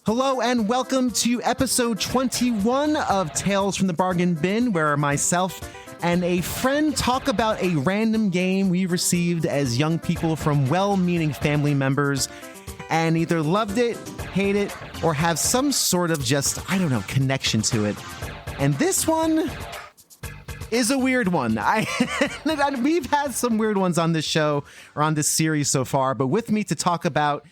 Hello and welcome to episode 21 of Tales from the Bargain Bin, where myself and a friend talk about a random game we received as young people from well-meaning family members and either loved it, hate it, or have some sort of connection to it. And this one is a weird one. We've had some weird ones on this show or on this series so far, but with me to talk about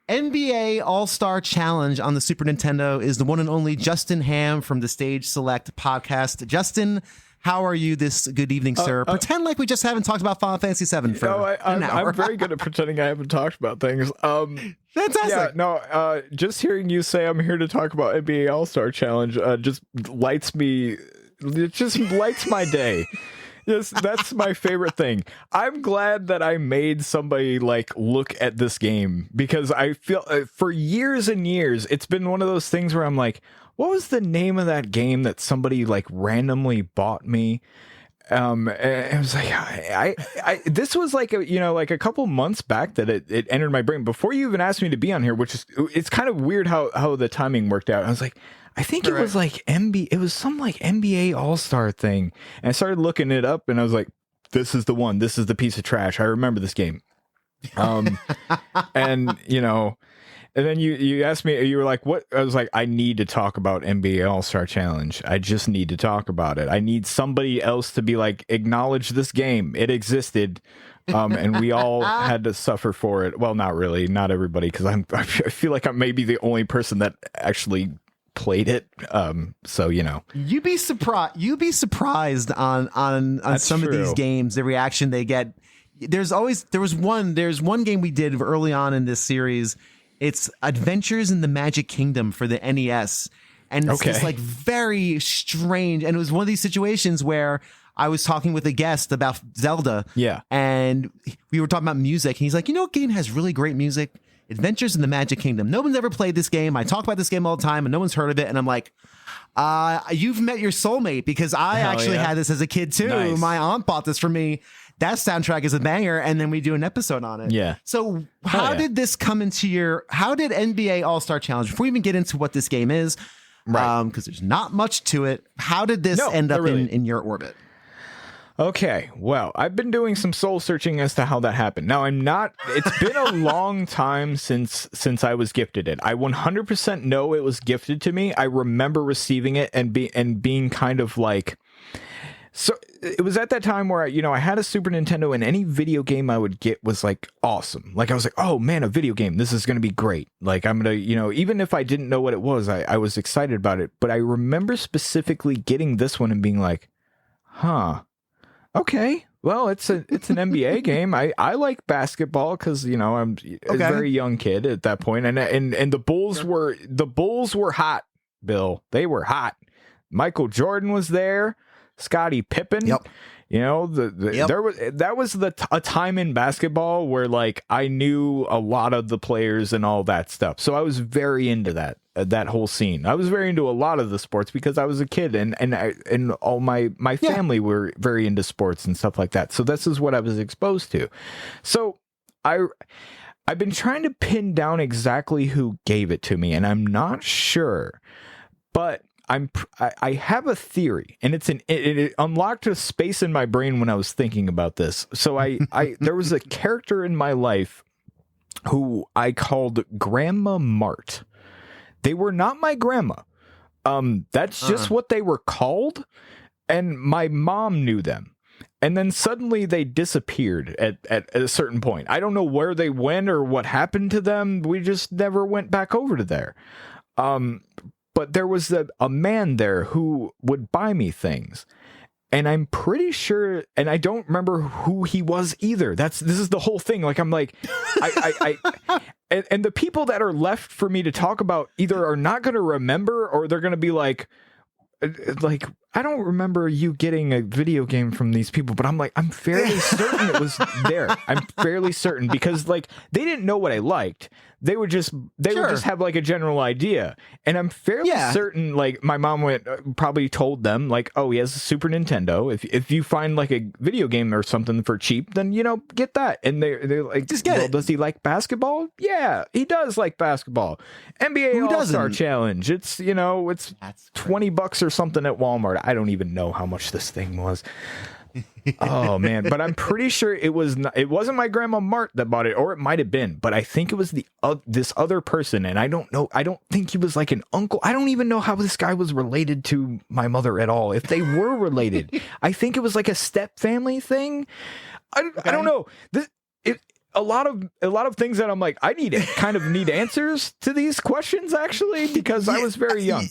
NBA All-Star Challenge on the Super Nintendo is the one and only Justin Hamm from the Stage Select podcast. Justin, how are you this good evening, sir? Pretend like we just haven't talked about Final Fantasy VII for an hour. I'm very good at pretending I haven't talked about things. Fantastic. Yeah, just hearing you say I'm here to talk about NBA All-Star Challenge just lights me. It just lights my day. Yes, that's my favorite thing. I'm glad that I made somebody look at this game, because I feel for years and years it's been one of those things where I'm like, what was the name of that game that somebody randomly bought me? And it was this was a couple months back that it entered my brain before you even asked me to be on here, it's kind of weird how the timing worked out. I was like, I think it was it was some NBA All-Star thing. And I started looking it up and I was like, this is the one. This is the piece of trash. I remember this game. And then you asked me, you were like, what? I was like, I need to talk about NBA All-Star Challenge. I just need to talk about it. I need somebody else to be acknowledge this game. It existed. And we all had to suffer for it. Well, not really. Not everybody. Because I feel like I'm maybe the only person that actually played it. You'd be surprised on some true. of these games, the reaction they get. There's one game we did early on in this series. It's Adventures in the Magic Kingdom for the NES, and it's this very strange, and it was one of these situations where I was talking with a guest about Zelda, and we were talking about music, and he's like, what game has really great music? Adventures in the Magic Kingdom. No one's ever played this game. I talk about this game all the time and no one's heard of it. And I'm like, you've met your soulmate, because I had this as a kid too. Nice. My aunt bought this for me. That soundtrack is a banger. And then we do an episode on it. Yeah. So how did this come into how did NBA All-Star Challenge, before we even get into what this game is, because there's not much to it, how did this end up in your orbit? Okay, well, I've been doing some soul searching as to how that happened. Now, it's been a long time since I was gifted it. I 100% know it was gifted to me. I remember receiving it and being kind of so it was at that time where I had a Super Nintendo, and any video game I would get was awesome. I was like, oh man, a video game. This is going to be great. I'm going to, even if I didn't know what it was, I was excited about it. But I remember specifically getting this one and being like, okay, well, it's an NBA game. I like basketball because I'm a very young kid at that point, and the Bulls were hot, Bill. They were hot. Michael Jordan was there. Scottie Pippen. Yep. That was a time in basketball where I knew a lot of the players and all that stuff. So I was very into that whole scene. I was very into a lot of the sports because I was a kid, and all my family were very into sports and stuff like that. So this is what I was exposed to. So I've been trying to pin down exactly who gave it to me, and I'm not sure, but I have a theory, and it unlocked a space in my brain when I was thinking about this. So there was a character in my life who I called Grandma Mart. They were not my grandma. That's just what they were called, and my mom knew them. And then suddenly they disappeared at a certain point. I don't know where they went or what happened to them. We just never went back over to there. But there was a man there who would buy me things. And I'm pretty sure, and I don't remember who he was either. This is the whole thing. I'm like, and the people that are left for me to talk about either are not going to remember, or they're going to be like, I don't remember you getting a video game from these people, but I'm like, I'm fairly certain it was there. I'm fairly certain because like they didn't know what I liked. They would just have like a general idea. And I'm fairly certain like my mom probably told them like, oh, he has a Super Nintendo. If you find like a video game or something for cheap, then, get that. And they're like, just get it. Does he like basketball? Yeah, he does like basketball. NBA All-Star Challenge. It's, it's $20 or something at Walmart. I don't even know how much this thing was. Oh man, but I'm pretty sure it wasn't my grandma Mart that bought it, or it might have been, but I think it was this other person, and I don't know. I don't think he was like an uncle. I don't even know how this guy was related to my mother at all. If they were related, I think it was like a step family thing. I don't know. A lot of things that I'm like, I need answers to these questions actually, because I was very young.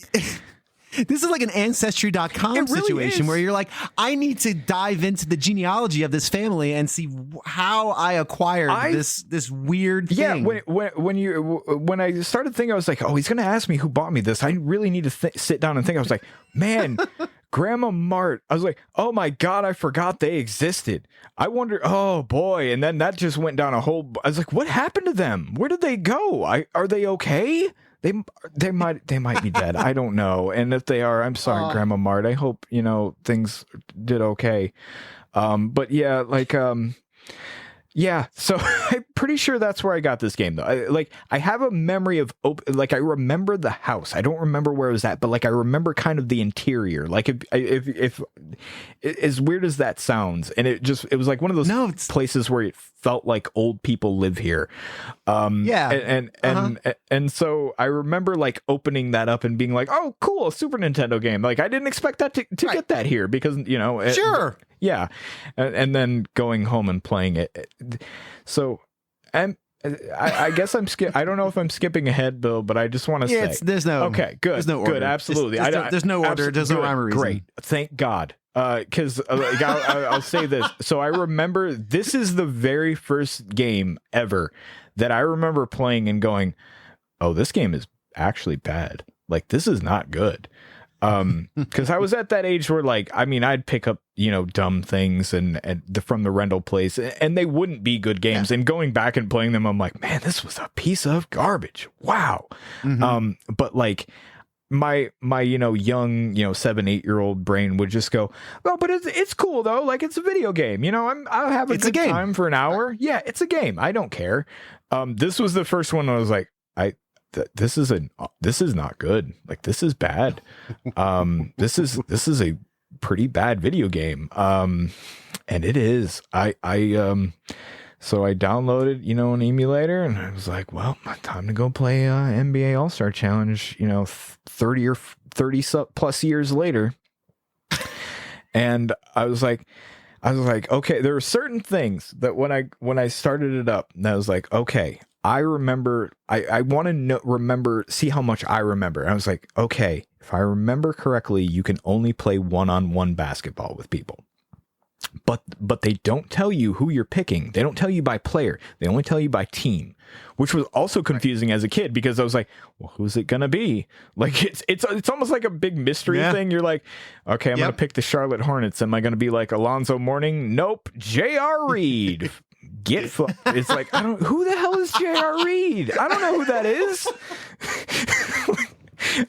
This is like an Ancestry.com situation where you're like, I need to dive into the genealogy of this family and see how I acquired this weird thing. Yeah, when I started thinking, I was like, oh, he's going to ask me who bought me this. I really need to sit down and think. I was like, man, Grandma Mart. I was like, oh my God, I forgot they existed. I wonder, oh boy. And then that just went down I was like, what happened to them? Where did they go? Are they okay? They might be dead. I don't know. And if they are, I'm sorry, Grandma Mart. I hope, things did okay. But yeah, so I'm pretty sure that's where I got this game though. I have a memory of I remember the house. I don't remember where it was at, but I remember kind of the interior. Like if as weird as that sounds, and it was like one of those places where it felt like old people live here. And so I remember opening that up and being like, oh cool, a Super Nintendo game. I didn't expect that to get that here because sure. Yeah. And then going home and playing it. So I guess I don't know if I'm skipping ahead, Bill, but I just want to say. There's no. Okay, good. There's no order. Good, absolutely. There's no order. There's no rhyme or reason. Great. Thank God. Because I'll say this. So I remember this is the very first game ever that I remember playing and going, oh, this game is actually bad. This is not good. Because I was at that age where I'd pick up dumb things and from the rental place, and they wouldn't be good games. And going back and playing them, I'm like, man, this was a piece of garbage. Wow. But my young 7-8-year-old brain would just go, well, but it's cool though. It's a video game. I'll have a good time for an hour. Yeah, it's a game. I don't care. This was the first one I was like, this is not good. This is bad. This is a pretty bad video game. And it is. So I downloaded, an emulator, and I was like, well, time to go play NBA All-Star Challenge, 30 or 30 plus years later. And I was like, okay, there were certain things that when I started it up, and I was like, okay, I remember, I want to see how much I remember. And I was like, okay, if I remember correctly, you can only play one-on-one basketball with people. But they don't tell you who you're picking. They don't tell you by player. They only tell you by team, which was also confusing as a kid because I was like, well, who's it going to be? It's almost like a big mystery thing. You're like, okay, I'm going to pick the Charlotte Hornets. Am I going to be like Alonzo Mourning? Nope. J.R. Reed. It's like, who the hell is J.R. Reed? I don't know who that is.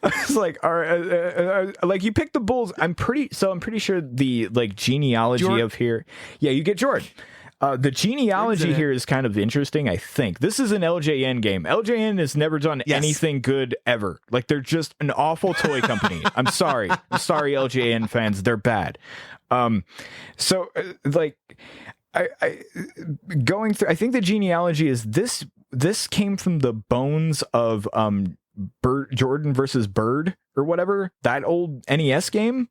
I was like, all right, you picked the Bulls. I'm pretty sure the genealogy of here. Yeah, you get Jordan. The genealogy here is kind of interesting, I think. This is an LJN game. LJN has never done anything good ever. They're just an awful toy company. I'm sorry, LJN fans. They're bad. I going through, I think the genealogy is this came from the bones of Jordan versus Bird or whatever, that old NES game.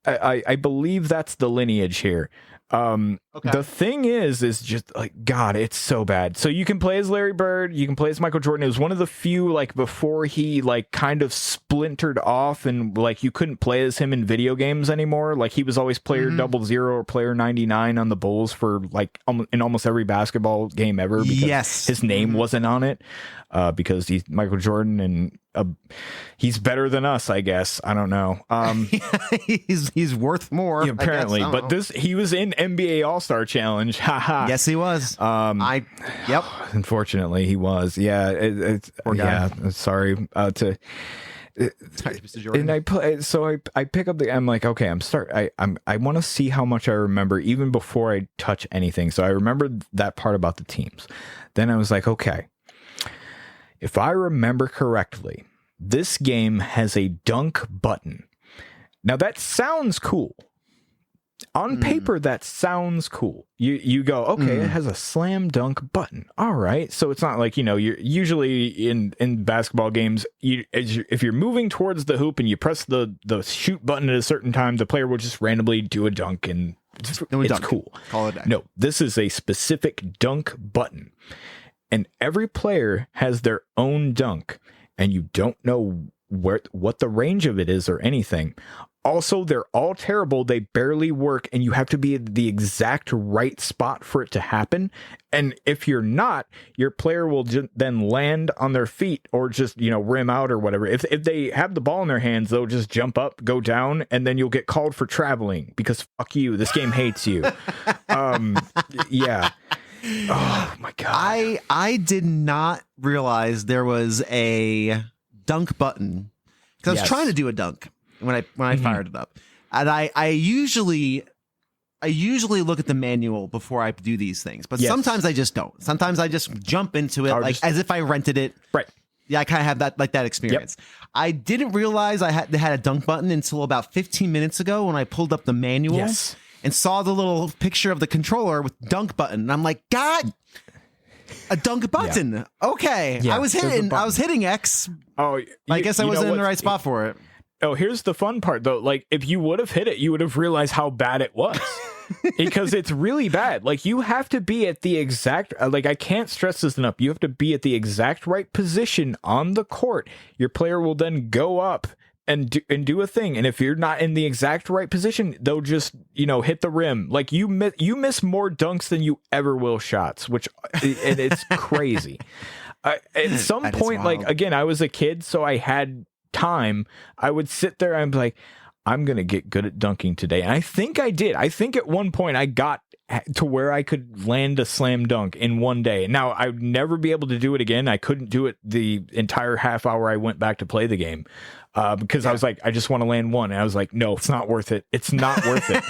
I believe that's the lineage here. The thing is just like, God, it's so bad. So you can play as Larry Bird, you can play as Michael Jordan. It was one of the few, like, before he like kind of splintered off and like you couldn't play as him in video games anymore. Like he was always player 00 or player 99 on the Bulls for like in almost every basketball game ever, because his name wasn't on it, because he's Michael Jordan and he's better than us, I guess. I don't know. He's worth more, apparently. But he was in NBA All-Star Challenge. Haha. Yes, he was. Yep. Unfortunately, he was. Yeah. Poor guy. Yeah. Sorry to. And I pick up I'm like, okay, I want to see how much I remember even before I touch anything. So I remembered that part about the teams. Then I was like, okay, if I remember correctly, this game has a dunk button. Now that sounds cool. On paper, that sounds cool. You go, okay, it has a slam dunk button. All right. So it's not like, you're usually in basketball games, if you're moving towards the hoop and you press the shoot button at a certain time, the player will just randomly do a dunk and it's cool. Call it that. No, this is a specific dunk button. And every player has their own dunk, and you don't know what the range of it is or anything. Also, they're all terrible. They barely work, and you have to be at the exact right spot for it to happen. And if you're not, your player will then land on their feet or just, rim out or whatever. If they have the ball in their hands, they'll just jump up, go down, and then you'll get called for traveling because fuck you. This game hates you. Yeah. Oh my God. I did not realize there was a dunk button because I was trying to do a dunk when I fired it up, and I usually look at the manual before I do these things, but sometimes I just don't. Sometimes I just jump into it as if I rented it. Right. Yeah, I kind of have that experience. Yep. I didn't realize they had a dunk button until about 15 minutes ago when I pulled up the manual. Yes. And saw the little picture of the controller with dunk button. And I'm like, God, a dunk button. Yeah. Okay. Yeah, I was hitting X. Oh, I guess I wasn't in the right spot for it. Oh, here's the fun part though. Like if you would have hit it, you would have realized how bad it was. Because it's really bad. Like you have to be at the exact, like I can't stress this enough. You have to be at the exact right position on the court. Your player will then go up and do a thing, and if you're not in the exact right position, they'll just hit the rim. Like you miss more dunks than you ever will shots, and it's crazy. At some point, like again, I was a kid, so I had time. I would sit there and be like, I'm gonna get good at dunking today, and I think I did. I think at one point I got to where I could land a slam dunk in one day. Now I would never be able to do it again. I couldn't do it the entire half hour I went back to play the game. Because I was like, I just want to land one. And I was like, no, it's not worth it. It's not worth it.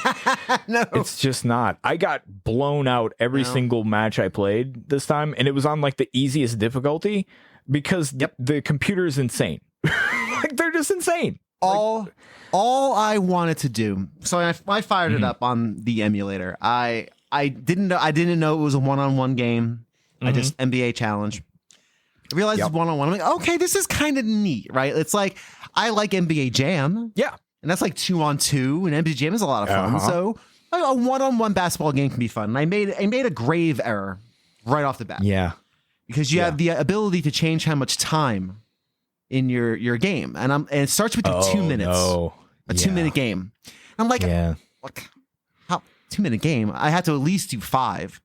No, it's just not. I got blown out every single match I played this time. And it was on like the easiest difficulty because the computer is insane. Like they're just insane. All I wanted to do. So I fired it up on the emulator. I didn't know it was a one-on-one game. I just NBA challenge. I realized it's one-on-one. I'm like, okay, this is kind of neat, right? It's like, I like NBA Jam. Yeah. And that's like 2-on-2, and NBA Jam is a lot of fun. So a one-on-one basketball game can be fun. And I made a grave error right off the bat. Yeah. Because you have the ability to change how much time in your game. And it starts with 2 minutes. No. A 2-minute game. I'm like, how 2-minute game? I had to at least do 5.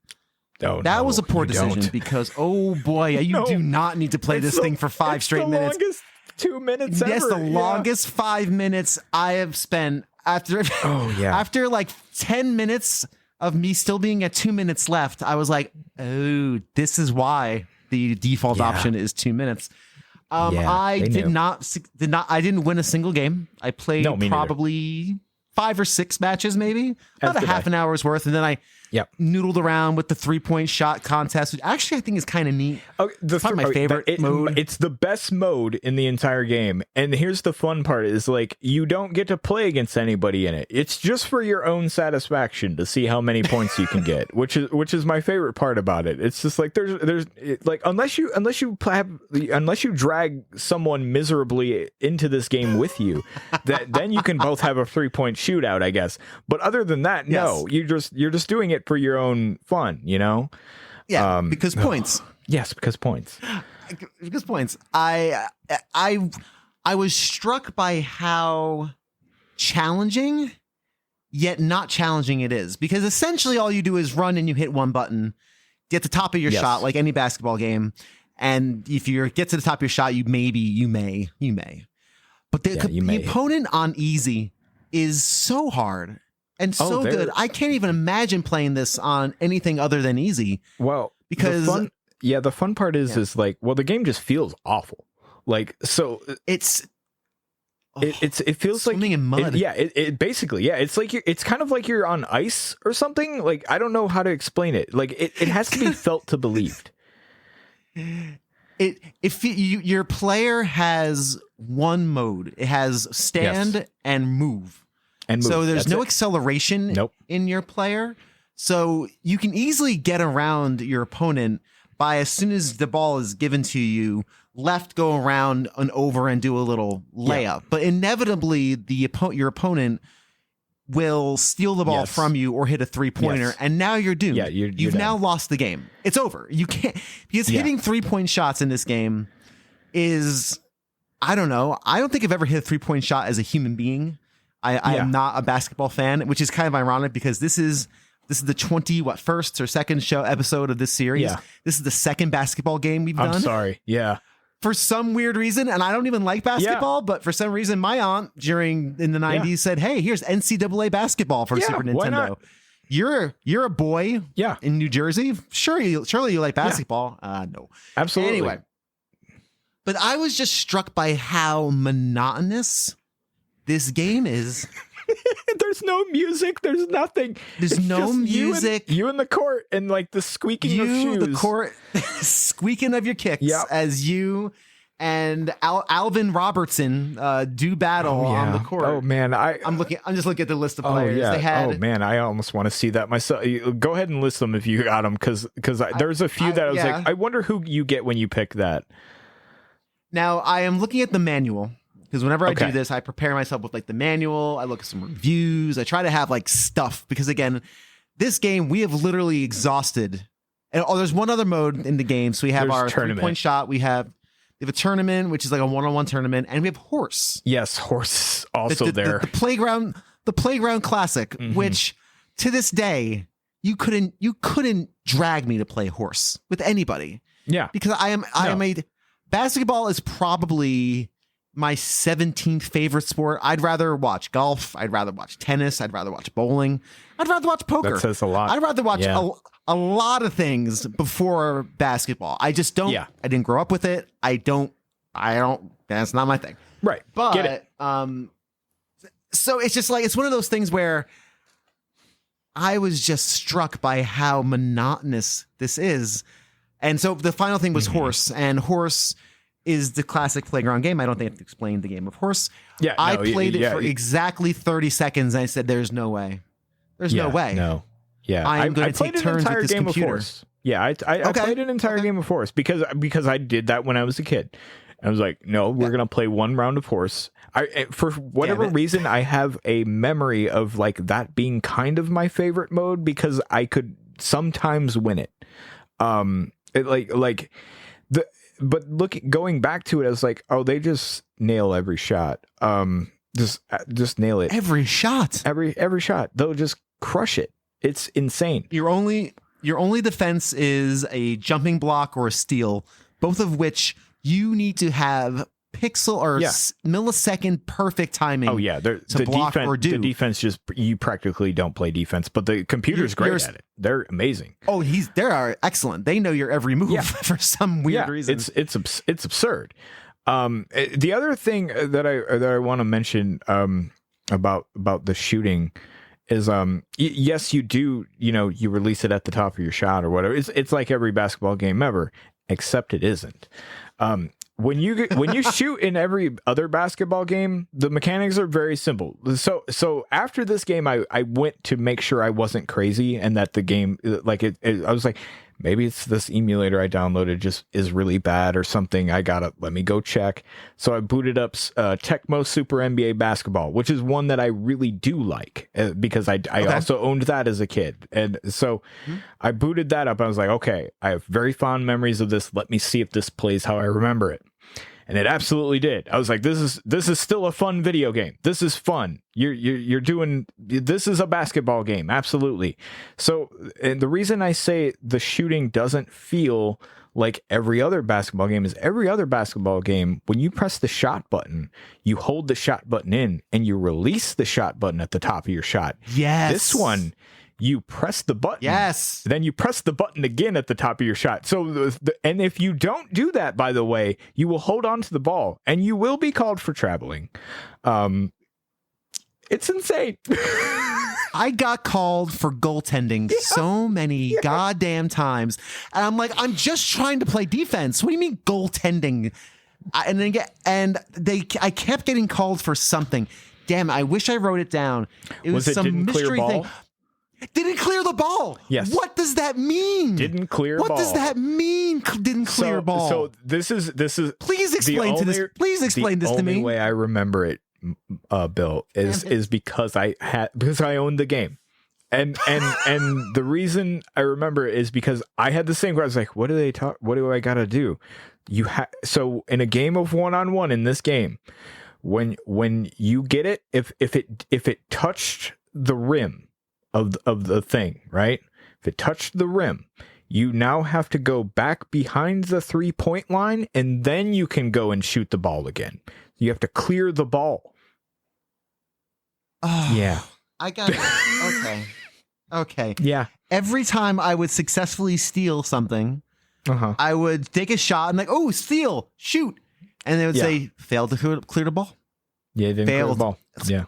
Oh, that was a poor decision because, oh boy, you do not need to play this thing for 5 straight minutes. Longest 2 minutes ever. Yes, the longest 5 minutes I have spent after like 10 minutes of me still being at 2 minutes left. I was like, oh, this is why the default option is 2 minutes. I didn't win a single game. I played probably 5 or 6 matches, maybe about a half an hour's worth, and then I noodled around with the 3-point shot contest, which actually I think is kind of neat. It's probably my favorite mode. It's the best mode in the entire game. And here's the fun part is like you don't get to play against anybody in it. It's just for your own satisfaction to see how many points you can get, which is my favorite part about it. It's just like there's like unless you drag someone miserably into this game with you, then you can both have a 3-point shootout, I guess. But other than that, no, you're just doing it for your own fun, you know? Yeah, because points. Yes, because points. Because points. I was struck by how challenging yet not challenging it is, because essentially all you do is run and you hit one button, get the top of your shot like any basketball game, and if you get to the top of your shot, you may. But the opponent on easy is so hard and so good. I can't even imagine playing this on anything other than easy. Well, because the fun part is like, well, the game just feels awful. Like, so it feels like swimming in mud. It basically, it's like it's kind of like you're on ice or something. Like, I don't know how to explain it. Like, it has to be felt to believed. Your player has one mode. It has stand and move. So there's no acceleration in your player. So you can easily get around your opponent by, as soon as the ball is given to you, left, go around and over and do a little layup. But inevitably, your opponent will steal the ball from you or hit a 3-pointer, and now you're doomed. Yeah, you've now lost the game. It's over. You can't, because hitting 3-point shots in this game is, I don't know. I don't think I've ever hit a 3-point shot as a human being. I am not a basketball fan, which is kind of ironic because this is the first or second episode of this series. Yeah. This is the second basketball game we've done. I'm sorry. Yeah. For some weird reason, and I don't even like basketball, but for some reason, my aunt in the 90s said, "Hey, here's NCAA basketball for Super Nintendo. Why not? You're a boy in New Jersey. Surely you like basketball." No. Absolutely. Anyway. But I was just struck by how monotonous this game is. There's no music. There's nothing. There's no music. You in the court and like the squeaking of shoes. The court squeaking of your kicks as you and Alvin Robertson do battle on the court. Oh man, I'm just looking at the list of players. They had. Oh man, I almost want to see that myself. Go ahead and list them if you got them, because there's a few that I was like, I wonder who you get when you pick that. Now I am looking at the manual. Because whenever I do this, I prepare myself with like the manual. I look at some reviews. I try to have like stuff, because again, this game we have literally exhausted. And there's one other mode in the game. So we have our 3-point shot. We have a tournament, which is like a 1-on-1 tournament, and we have horse. Yes, horse also there. The playground classic, which to this day you couldn't drag me to play horse with anybody. Yeah, because I am a basketball is probably my 17th favorite sport. I'd rather watch golf. I'd rather watch tennis. I'd rather watch bowling. I'd rather watch poker. That says a lot. I'd rather watch a lot of things before basketball. I just don't. I didn't grow up with it. I don't. That's not my thing. Right. But get it. So it's just like, it's one of those things where I was just struck by how monotonous this is. And so the final thing was horse, and horse is the classic playground game. I don't think I have to explain the game of horse. Yeah, I played it for exactly 30 seconds, and I said, "There's no way. There's no way." No. Yeah, I'm going to take turns with this computer. Yeah, I played an entire game of horse because I did that when I was a kid. I was like, no, we're going to play one round of horse. For whatever reason, I have a memory of like that being kind of my favorite mode, because I could sometimes win it. But going back to it, I was like, oh, they just nail every shot. Just nail it. Every shot. Every shot. They'll just crush it. It's insane. Your only defense is a jumping block or a steal, both of which you need to have pixel or millisecond perfect timing. Oh yeah, the block defense, or do. The defense you practically don't play defense, but the computer's great at it. They're amazing. Oh, they are excellent. They know your every move for some weird reason. It's absurd. The other thing that I want to mention about the shooting is yes, you do, you release it at the top of your shot or whatever. It's like every basketball game ever, except it isn't. When you shoot in every other basketball game, the mechanics are very simple. So after this game, I went to make sure I wasn't crazy and that the game, I was like, maybe it's this emulator I downloaded just is really bad or something. Let me go check. So I booted up Tecmo Super NBA Basketball, which is one that I really do like because I also owned that as a kid. And so I booted that up. I was like, okay, I have very fond memories of this. Let me see if this plays how I remember it. And it absolutely did. I was like, this is still a fun video game. This is fun. You're doing, this is a basketball game. Absolutely. So, and the reason I say the shooting doesn't feel like every other basketball game is every other basketball game, when you press the shot button, you hold the shot button in and you release the shot button at the top of your shot. Yes. This one, you press the button. Yes. Then you press the button again at the top of your shot. So, and if you don't do that, by the way, you will hold on to the ball and you will be called for traveling. It's insane. I got called for goaltending so many goddamn times. And I'm like, I'm just trying to play defense. What do you mean goaltending? I kept getting called for something. Damn, I wish I wrote it down. It was some didn't mystery clear ball? thing. Didn't clear the ball. Yes. What does that mean? Didn't clear ball. What does that mean? Didn't clear ball. So this is. Please explain Please explain this to me. The only way I remember it, Bill, is because I owned the game, and the reason I remember it is because I had the same. I was like, what do I gotta do? So in a game of 1-on-1 in this game, when you get it, if it touched the rim of the thing, right? If it touched the rim, you now have to go back behind the 3-point line, and then you can go and shoot the ball again. You have to clear the ball. Oh, yeah. I got it. Okay. Yeah. Every time I would successfully steal something, I would take a shot and like, oh, steal, shoot. And they would say, failed to clear the ball. Yeah, didn't clear the ball. Yeah.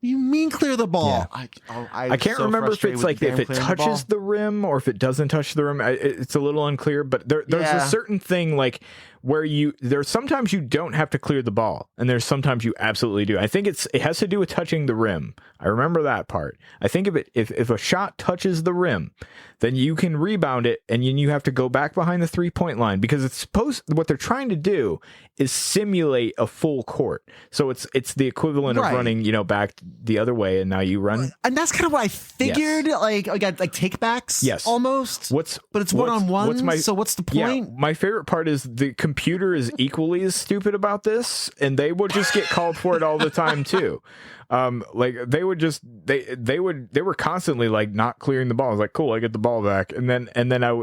You mean clear the ball? Yeah. I can't remember if it's like if it touches the rim or if it doesn't touch the rim. It's a little unclear, but there's a certain thing like where there's sometimes you don't have to clear the ball, and there's sometimes you absolutely do. I think it has to do with touching the rim. I remember that part. I think if a shot touches the rim, then you can rebound it, and you have to go back behind the 3-point line because what they're trying to do is simulate a full court. So it's the equivalent of running, back the other way, and now you run. And that's kind of what I figured. Yes. Like I got like takebacks. Yes, almost. But it's 1-on-1. So what's the point? Yeah, my favorite part is the computer is equally as stupid about this, and they would just get called for it all the time too. Like they would just they were constantly like not clearing the ball. I was like, cool, I get the ball back, and then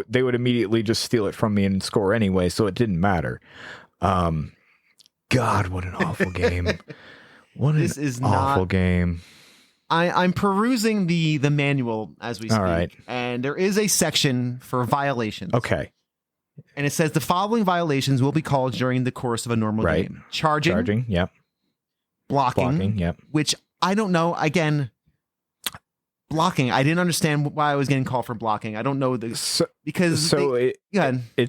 they would immediately just steal it from me and score anyway, so it didn't matter. God, what an awful game! This is an awful game. I'm perusing the manual as we speak, and there is a section for violations. Okay. And it says the following violations will be called during the course of a normal game. Charging, yep. Blocking, yep. Which I don't know. Again, blocking. I didn't understand why I was getting called for blocking. I don't know it's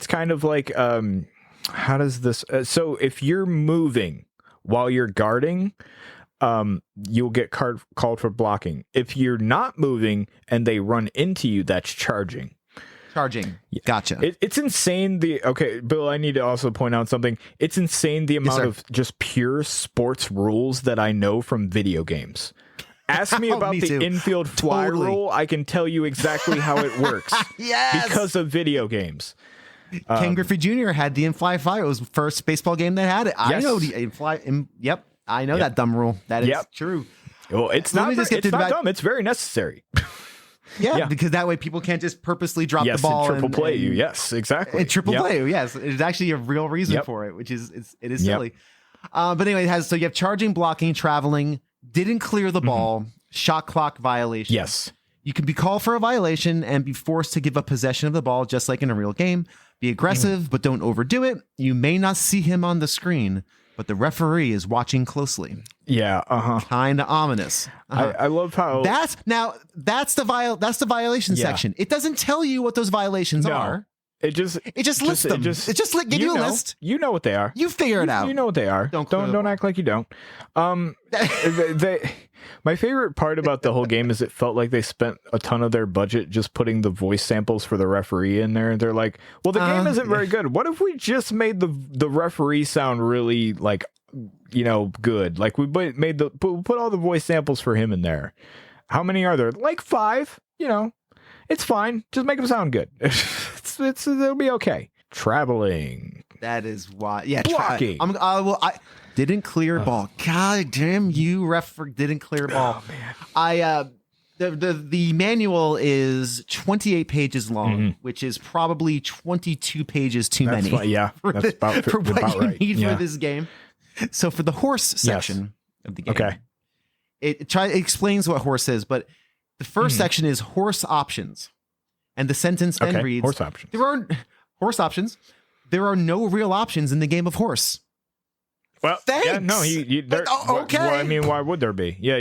kind of like how does this? So if you're moving while you're guarding, you'll get called for blocking. If you're not moving and they run into you, that's charging. Gotcha. It's insane. Bill, I need to also point out something. It's insane the amount of just pure sports rules that I know from video games. Ask me about the infield fly rule. I can tell you exactly how it works. Yes. Because of video games. Ken Griffey Jr. had the in-fly fly. It was the first baseball game that had it. I know the in-fly. Yep. I know that dumb rule. That is true. Well, it's not dumb. It's very necessary. Yeah, because that way people can't just purposely drop the ball and triple play you. Yes, exactly. And triple play you. Yes, it's actually a real reason for it, which is it is silly. But anyway, you have charging, blocking, traveling, didn't clear the ball, shot clock violation. Yes, you can be called for a violation and be forced to give up possession of the ball, just like in a real game. Be aggressive, but don't overdo it. You may not see him on the screen, but the referee is watching closely. Yeah, kind of ominous. I love how that's the violation section. It doesn't tell you what those violations are. It just lists them. It just give you a list. You know what they are. You figure it out. You know what they are. Don't act like you don't. My favorite part about the whole game is it felt like they spent a ton of their budget just putting the voice samples for the referee in there. They're like, well, the game isn't very good. What if we just made the referee sound really like, good? Like we made put all the voice samples for him in there. How many are there? Like 5, it's fine. Just make them sound good. It'll be okay. Traveling. That is why. Yeah. Blocking. I didn't clear ball. God damn you, ref! Didn't clear ball. Oh, man. The manual is 28 pages long, which is probably 22 pages too many. That's about right. Need for this game. So for the horse section of the game, it explains what horse is, but the first section is horse options, and the sentence then reads: horse options. There are horse options. There are no real options in the game of horse. Well, thanks. Yeah, no, okay. Well, I mean, why would there be? Yeah,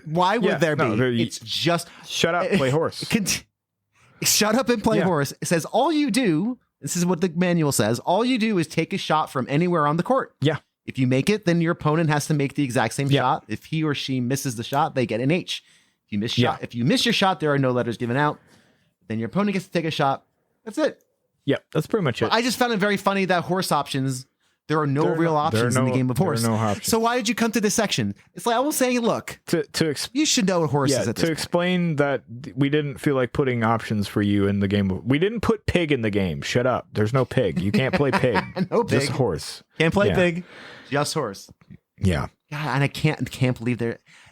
why would there be? It's just shut up, play horse. Shut up and play horse. It says all you do. This is what the manual says. All you do is take a shot from anywhere on the court. Yeah. If you make it, then your opponent has to make the exact same shot. If he or she misses the shot, they get an H. If you miss your shot, there are no letters given out. Then your opponent gets to take a shot. That's it. Yeah, that's pretty much it. I just found it very funny that horse options. There are no real options in the game of horse. There are no options. So why did you come to this section? It's like I was saying, look, you should know what horse is at this point. Explain that we didn't feel like putting options for you in the game. We didn't put pig in the game. Shut up. There's no pig. You can't play pig. No pig. Just horse. Can't play pig. Just horse. Yeah. God, and I can't believe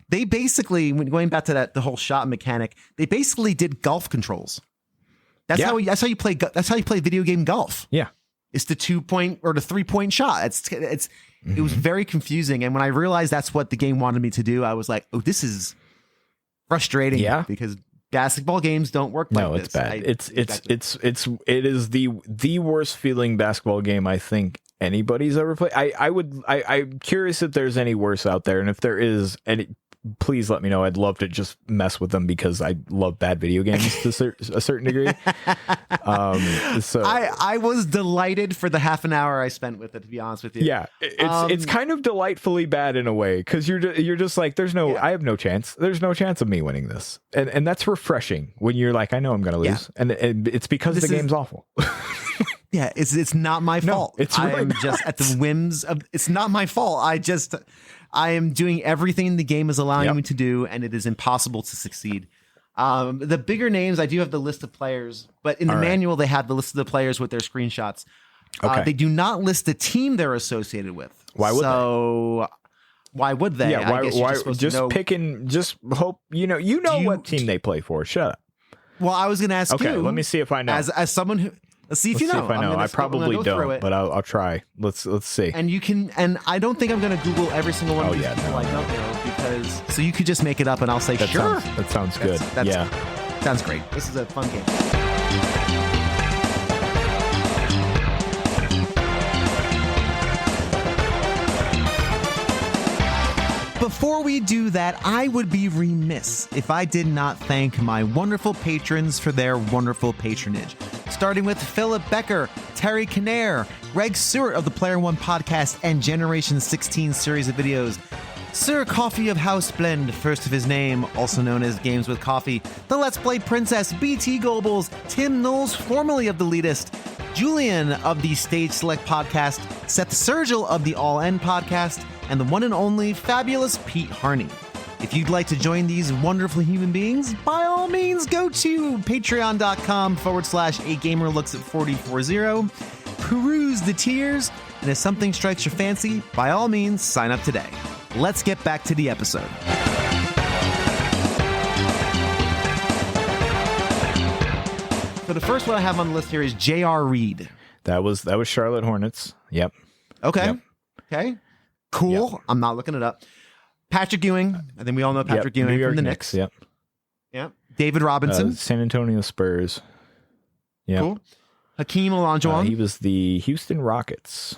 they basically, when going back to the whole shot mechanic, they basically did golf controls. That's how you play video game golf. Yeah. It's the 2-point or the 3-point shot. It was very confusing. And when I realized that's what the game wanted me to do, I was like, oh, this is frustrating. Yeah. Because basketball games don't work like this. No, it's bad. It is the worst feeling basketball game I think anybody's ever played. I'm curious if there's any worse out there. And if there is any, please let me know. I'd love to just mess with them because I love bad video games to a certain degree. So I was delighted for the half an hour I spent with it, to be honest with you. Yeah, it's kind of delightfully bad in a way because you're just like, I have no chance. There's no chance of me winning this, and that's refreshing when you're like, I know I'm gonna lose, and it's because the game's awful. Yeah, it's not my fault. It's really I'm just at the whims of. It's not my fault. I am doing everything the game is allowing me to do, and it is impossible to succeed. The bigger names, I do have the list of players, but in the manual, they have the list of the players with their screenshots. They do not list the team they're associated with. Why would they? Why would they? Yeah, why just picking, just hope, what team they play for. Shut up. Well, I was going to ask you. Okay, let me see if I know. As someone who... Let's see if you know. See if I know. I probably don't, but I'll try. Let's see. And you can, and I don't think I'm going to Google every single one of these people I don't know, because so you could just make it up and I'll say, sure. That sounds good. Sounds great. This is a fun game. Before we do that, I would be remiss if I did not thank my wonderful patrons for their wonderful patronage. Starting with Philip Becker, Terry Kinnair, Greg Stewart of the Player One podcast and Generation 16 series of videos, Sir Coffee of House Blend, first of his name, also known as Games with Coffee, the Let's Play Princess, BT Goebbels, Tim Knowles, formerly of The Elitist, Julian of the Stage Select podcast, Seth Sergil of the All End podcast, and the one and only fabulous Pete Harney. If you'd like to join these wonderful human beings, by all means, go to patreon.com/agamerlooks at 4040, peruse the tiers, and if something strikes your fancy, by all means, sign up today. Let's get back to the episode. So the first one I have on the list here is J.R. Reed. That was Charlotte Hornets. Yep. Okay. Yep. Okay. Cool. Yep. I'm not looking it up. Patrick Ewing. I think we all know Patrick Ewing from the Knicks. Yep. Yep. David Robinson. San Antonio Spurs. Yeah. Cool. Hakeem Olajuwon. He was the Houston Rockets.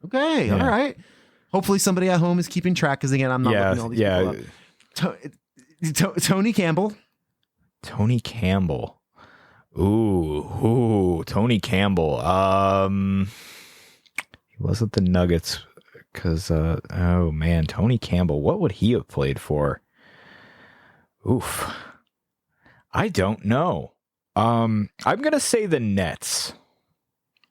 Okay. Yeah. All right. Hopefully somebody at home is keeping track because again, I'm not looking all these people up. Tony Campbell. Tony Campbell. Ooh, Tony Campbell. He wasn't the Nuggets Because, oh man, Tony Campbell, what would he have played for? Oof. I don't know. I'm going to say the Nets.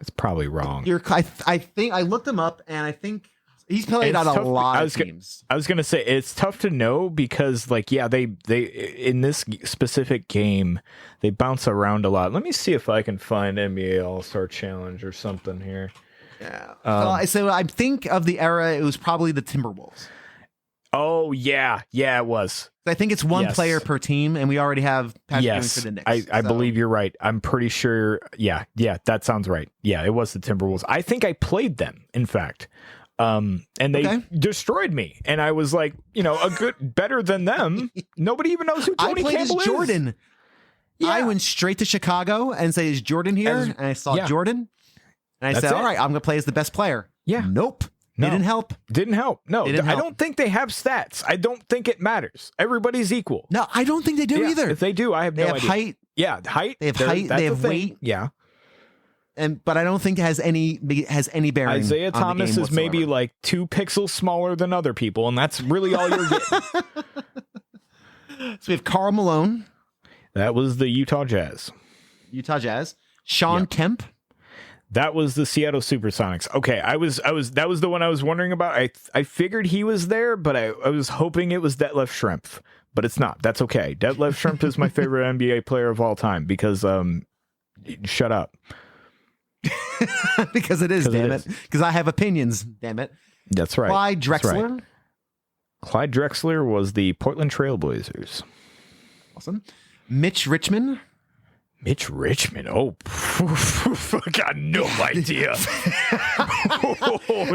It's probably wrong. I think I looked him up, and I think he's played on a lot of teams. I was going to say it's tough to know because, like, yeah, they in this specific game, they bounce around a lot. Let me see if I can find NBA All-Star Challenge or something here. Yeah. So I think of the era, it was probably the Timberwolves. Oh, yeah. Yeah, it was. I think it's one player per team, and we already have Patrick Ewing for the Knicks. I believe you're right. I'm pretty sure. Yeah, that sounds right. Yeah, it was the Timberwolves. I think I played them, in fact. And they destroyed me. And I was like, better than them. Nobody even knows who Tony Campbell is. Jordan. Yeah. I went straight to Chicago and say, is Jordan here? And I saw Jordan. And I said, all right, I'm going to play as the best player. Yeah. Nope. No. Didn't help. No, I don't think they have stats. I don't think it matters. Everybody's equal. No, I don't think they do either. If they do, I have no idea. They have height. Yeah, height. They have height. They have weight. Yeah. But I don't think it has any bearing. Isaiah Thomas is maybe like 2 pixels smaller than other people, and that's really all you're getting. So we have Karl Malone. That was the Utah Jazz. Sean Kemp. That was the Seattle Supersonics. Okay, that was the one I was wondering about. I figured he was there, but I was hoping it was Detlef Schrempf, but it's not. That's okay. Detlef Schrempf is my favorite NBA player of all time because shut up. Because it is, damn it. Because I have opinions, damn it. That's right. Clyde Drexler. Right. Clyde Drexler was the Portland Trailblazers. Awesome. Mitch Richmond. Oh, I got no idea.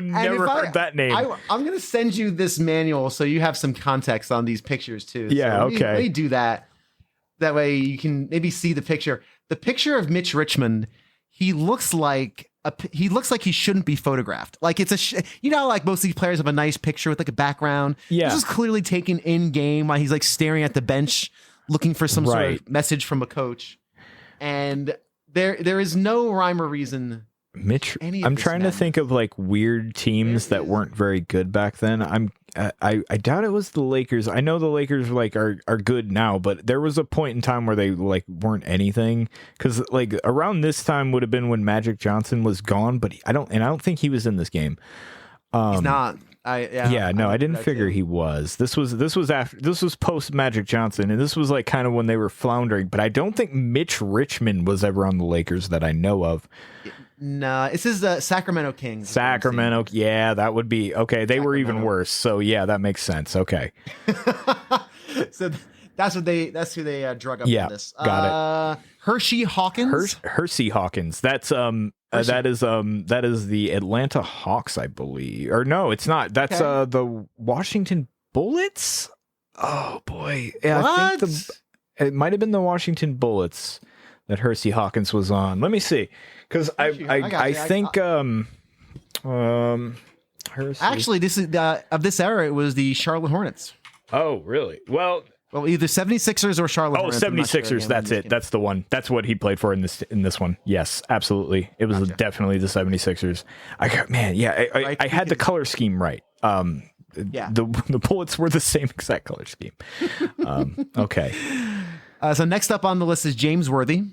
Never heard that name. I'm going to send you this manual so you have some context on these pictures too. Yeah, so okay. Let me do that. That way you can maybe see the picture. The picture of Mitch Richmond, he looks like he shouldn't be photographed. Like it's like most of these players have a nice picture with like a background. Yeah. This is clearly taken in game while he's like staring at the bench looking for some sort of message from a coach. And there is no rhyme or reason. I'm trying to think of like weird teams that weren't very good back then. I doubt it was the Lakers. I know the Lakers like are good now, but there was a point in time where they like weren't anything. Because like around this time would have been when Magic Johnson was gone, but I don't think he was in this game. He's not. I didn't figure he was. This was post Magic Johnson, and this was like kind of when they were floundering. But I don't think Mitch Richmond was ever on the Lakers that I know of. No, this is the Sacramento Kings. Sacramento, yeah, that would be okay. They were even worse, so yeah, that makes sense. Okay, so that's who they drug up in this. Got it. Hershey Hawkins. Hersey Hawkins. That's that is the Atlanta Hawks, I believe. Or no, it's not. That's the Washington Bullets. Oh boy, yeah, what? I think it might have been the Washington Bullets that Hersey Hawkins was on. Let me see, because I think Hersey. Actually, this is of this era. It was the Charlotte Hornets. Oh, really? Well, either 76ers or Charlotte Hornets. 76ers, that's it. That's the one. That's what he played for in this one. Yes, absolutely. It was definitely the 76ers. I had the color scheme right. The Bullets were the same exact color scheme. Okay. So next up on the list is James Worthy.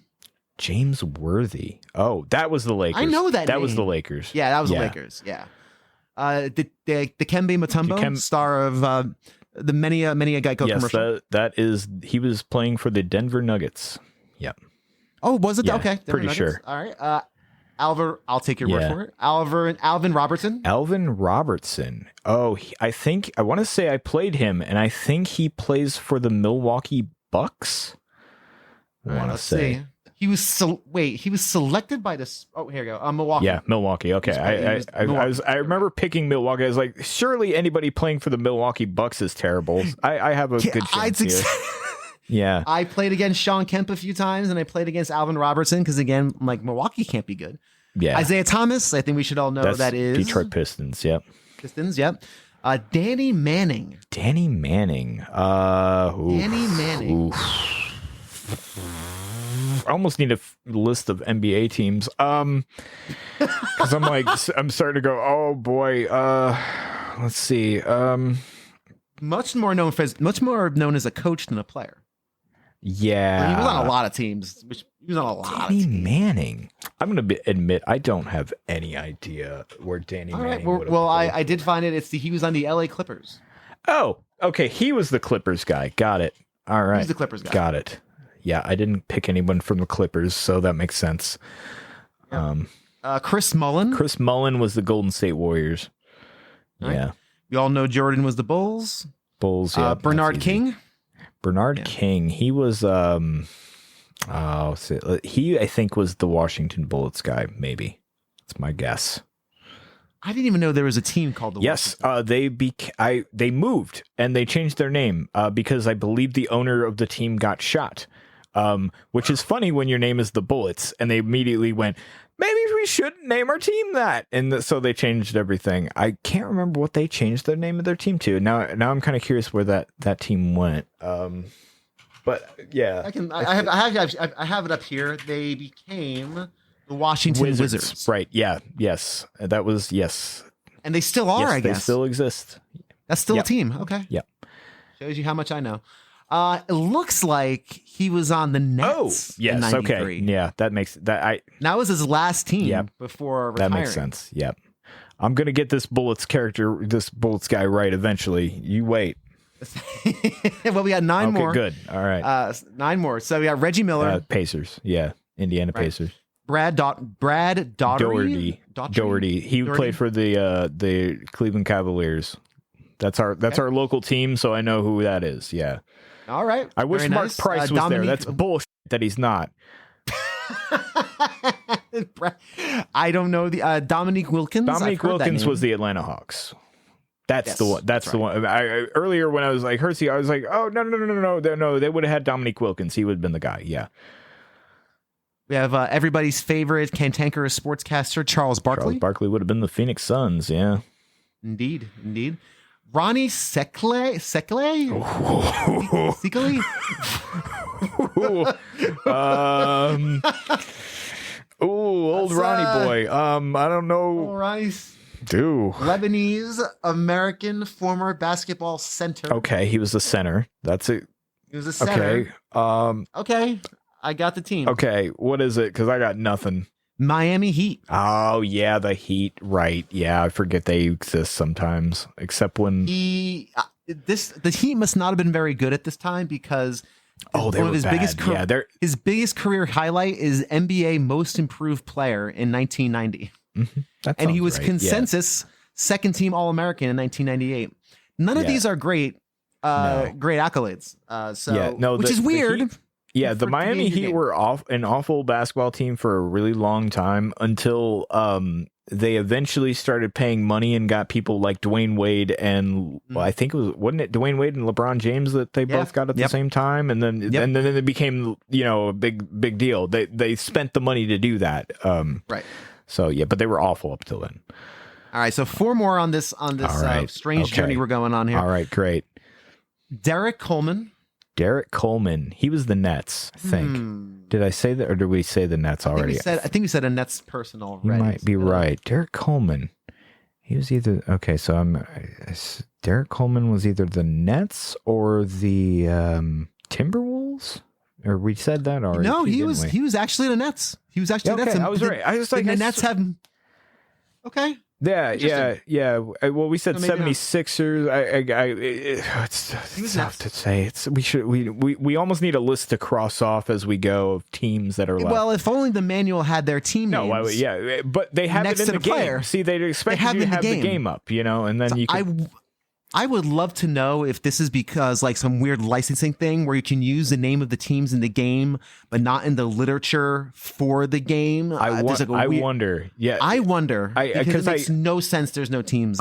James Worthy. Oh, that was the Lakers. I know that That name. was the Lakers. Yeah, that was the Lakers. Yeah. The Dikembe Mutombo, star of the many a Geico commercial. Yes, he was playing for the Denver Nuggets. Yep. Oh, was it? Yeah, okay. Denver pretty Nuggets. sure. All right. I'll take your word for it. Alvin Robertson. Alvin Robertson. Oh, I want to say I played him, and I think he plays for the Milwaukee Bucks. I want to say. See. He was selected by this. Oh, here we go. Milwaukee. Yeah, Milwaukee. Okay, I remember picking Milwaukee. I was like, surely anybody playing for the Milwaukee Bucks is terrible. I have a good chance here. Yeah, I played against Sean Kemp a few times, and I played against Alvin Robertson because again, like Milwaukee can't be good. Yeah, Isaiah Thomas. I think we should all know that is Detroit Pistons. Yep. Pistons. Yep. Danny Manning. Danny Manning. Danny Manning. almost need a list of NBA teams. Because I'm starting to go, oh boy. Let's see. Much more known as a coach than a player. Yeah, he was on a lot of teams. He was on a lot of teams. Manning. I'm going to admit I don't have any idea where Danny Manning would have Well, I did find it. He was on the LA Clippers. Oh, okay. He was the Clippers guy. Got it. All right. He's the Clippers guy. Got it. Yeah, I didn't pick anyone from the Clippers, so that makes sense. Yeah. Chris Mullin. Chris Mullin was the Golden State Warriors. All yeah. Right. We all know Jordan was the Bulls. Yeah. Bernard King. Bernard King. He was he I think was the Washington Bullets guy, maybe. That's my guess. I didn't even know there was a team called the Washington. They moved and they changed their name because I believe the owner of the team got shot. Which is funny when your name is the Bullets, and they immediately went, maybe we shouldn't name our team that. And so they changed everything. I can't remember what they changed the name of their team to. Now I'm kind of curious where that team went. But yeah, I have it up here. They became the Washington Wizards. Right. Yeah. Yes. That was, yes. And they still are, I guess. They still exist. That's still a team. Okay. Yep. Shows you how much I know. It looks like he was on the Nets. Oh, yes. In 93. Okay. Yeah. That was his last team before retiring. That makes sense. Yep. I'm going to get this Bullets guy right eventually. You wait. Well, we got 9 more. Good. All right. 9 more. So we got Reggie Miller. Pacers. Yeah. Indiana Pacers. Brad Daugherty. He played for the Cleveland Cavaliers. That's our local team, so I know who that is. Yeah. All right. I wish Mark Price was there. That's bullshit that he's not. I don't know the Dominique Wilkins. Dominique Wilkins was the Atlanta Hawks. That's the one. That's the one. Earlier when I was like Hersey, I was like, oh no. They would have had Dominique Wilkins. He would have been the guy. Yeah. We have everybody's favorite cantankerous sportscaster, Charles Barkley. Charles Barkley would have been the Phoenix Suns. Yeah. Indeed. Ronnie Seckley? Old Ronnie boy. I don't know. Ronnie. Lebanese American former basketball center. Okay, he was a center. That's it. He was a center. Okay. Okay, I got the team. Okay, what is it? Because I got nothing. Miami Heat. Oh yeah, the Heat. Right. Yeah, I forget they exist sometimes, except when the Heat must not have been very good at this time because they were bad. His biggest career highlight is NBA Most Improved Player in 1990. Mm-hmm. And he was consensus second team All-American in 1998. None of these are great accolades. Which is weird. The Miami Heat were an awful basketball team for a really long time until they eventually started paying money and got people like Dwayne Wade and I think wasn't it Dwayne Wade and LeBron James that they both got at the same time, and then it became a big deal. They spent the money to do that. Right. So but they were awful up till then. All right, so 4 more on this strange journey we're going on here. All right, great. Derek Coleman. He was the Nets, I think. Did I say that, or did we say the Nets already? I think we said a Nets person already. You might be right. Derek Coleman. He was either Derek Coleman was either the Nets or the Timberwolves, or we said that already. No, he was actually the Nets. He was actually the Nets. I was right. I was like, the Nets have. Okay. Yeah. Well, we said 76ers. It's tough to say. We almost need a list to cross off as we go of teams that are left. Well, if only the manual had their team names. But they have it in the game. Player. See, they'd expect you to have the game up, and then you can... I would love to know if this is because like some weird licensing thing where you can use the name of the teams in the game, but not in the literature for the game. I wonder. Yeah, I wonder because it makes no sense. There's no teams.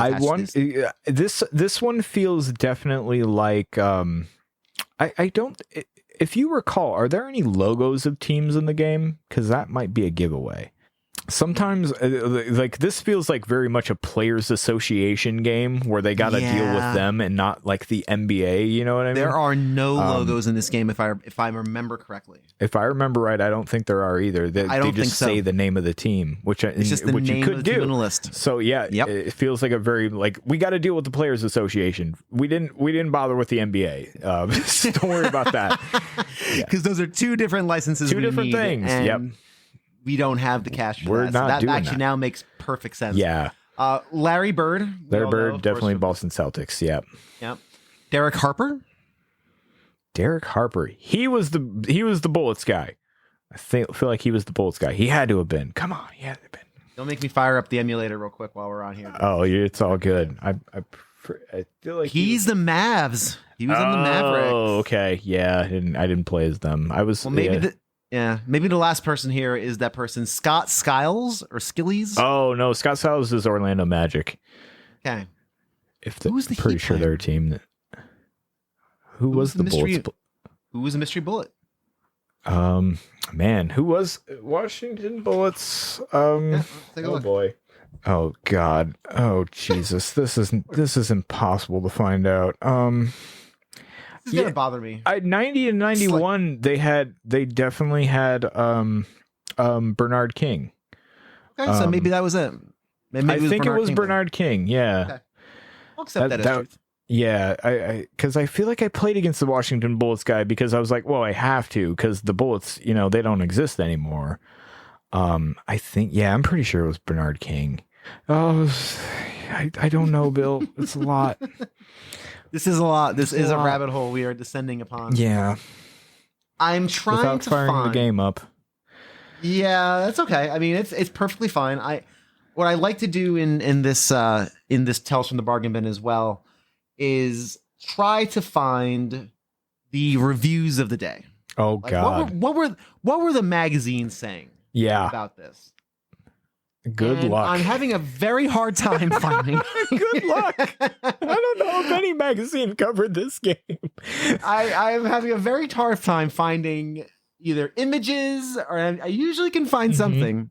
This one feels definitely like I don't. If you recall, are there any logos of teams in the game? Because that might be a giveaway. sometimes like this feels like very much a players association game where they got to deal with them and not like the NBA. You know what I mean? There are no logos in this game, if I remember correctly. If I remember right, I don't think there are either. I don't they just think so. say the name of the team, which It's just the which name you could of the do. team on the list. So yeah, it feels like a very like we got to deal with the players association. We didn't bother with the NBA. So don't worry about that. Because those are two different licenses. Two different things. Yep. We don't have the cash for We're that. not So that doing actually that. now makes perfect sense. Yeah. Larry Bird. Larry Bird, definitely Boston Celtics. Yeah. Yep. Derek Harper. Derek Harper. He was the Bullets guy. I feel like he was the Bullets guy. He had to have been. Come on, he had to have been. Don't make me fire up the emulator real quick while we're on here. Oh, it's all good. I feel like he's the Mavs. He was in the Mavericks. Oh, okay. Yeah, I didn't play as them. I was. Well, maybe maybe the last person here is that person, Scott Skiles or Skillies. Oh no, Scott Skiles is Orlando Magic. Okay. Who's the pretty sure their team. Who was the Bullets? Who was the mystery bullet? Man, who was Washington Bullets? Take a look. Boy. Oh God. Oh Jesus. This is impossible to find out. This is gonna bother me. 90 and 91, they definitely had Bernard King. Okay, so maybe that was it. Maybe I think it was Bernard King. Yeah. Okay. I'll accept that as truth. Yeah, because I feel like I played against the Washington Bullets guy because I was like, well, I have to because the Bullets, they don't exist anymore. I think, I'm pretty sure it was Bernard King. Oh, I don't know, Bill. It's a lot. This is a lot. This is a rabbit hole we are descending upon. Yeah. I'm trying Without to firing find the game up. Yeah, that's okay. I mean, it's perfectly fine. What I like to do in this Tales from the Bargain Bin as well is try to find the reviews of the day. Oh like, God. What were the magazines saying about this? Good luck. I'm having a very hard time finding. Good luck. I don't know if any magazine covered this game. I'm having a very hard time finding either images or I usually can find something.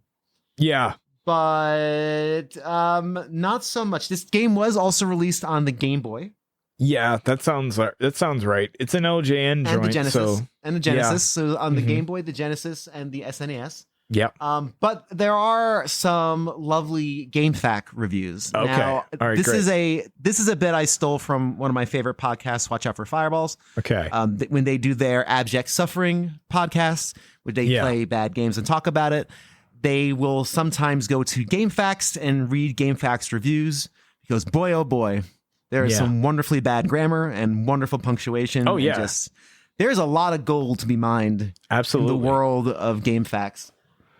Yeah. But not so much. This game was also released on the Game Boy. Yeah, that sounds right. It's an LJN and joint. The Genesis, and the Genesis. So on the Mhm. Game Boy, the Genesis, and the SNES. Yep. But there are some lovely GameFAQ reviews. Okay. Now, All right, this great. is a bit I stole from one of my favorite podcasts, Watch Out for Fireballs. Okay. When they do their Abject Suffering podcasts, where they play bad games and talk about it, they will sometimes go to GameFAQs and read GameFAQs reviews because boy, oh boy, there is some wonderfully bad grammar and wonderful punctuation. Oh yeah. There's a lot of gold to be mined. Absolutely. In the world of GameFAQs.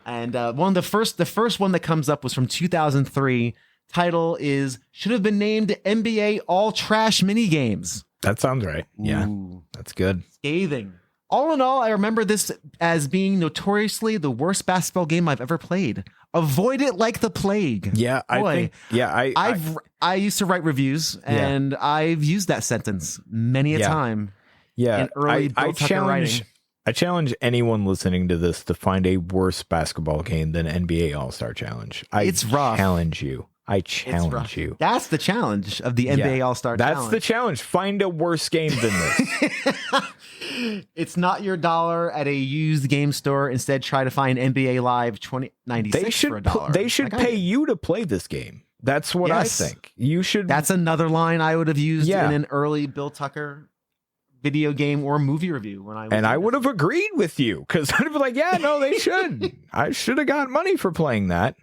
And the first one that comes up was from 2003. Title is should have been named NBA All Trash Minigames. That sounds right. Yeah. Ooh. That's good. Scathing. All in all, I remember this as being notoriously the worst basketball game I've ever played. Avoid it like the plague. Yeah, Boy, I used to write reviews, and I've used that sentence many a time. Yeah, in early Bill Tucker writing. I challenge anyone listening to this to find a worse basketball game than NBA All-Star Challenge. It's rough. Challenge you. I challenge you. That's the challenge of the NBA All-Star Challenge. That's the challenge. Find a worse game than this. It's not your $1 at a used game store. Instead, try to find NBA Live 2096 for $1. They should pay you to play this game. That's what I think. You should. That's another line I would have used in an early Bill Tucker video game or movie review when I would have agreed with you because I'd be like, yeah, no, they should. I should have got money for playing that.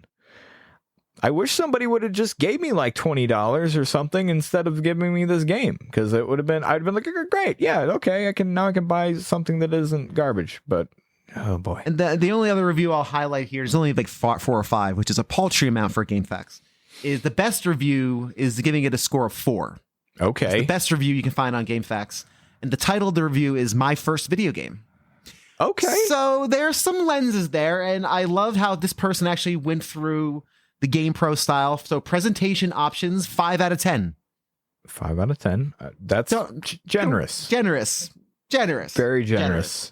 I wish somebody would have just gave me like $20 or something instead of giving me this game because it would have been. I'd been like, great, yeah, okay, I can buy something that isn't garbage. But oh boy, and the only other review I'll highlight here is only like 4 or 5, which is a paltry amount for GameFAQs. Is the best review is giving it a score of 4. Okay, it's the best review you can find on GameFAQs. And the title of the review is My First Video Game. Okay. So there's some lenses there, and I love how this person actually went through the Game Pro style. So presentation options, 5 out of 10. 5 out of 10. That's generous. Generous. Very generous.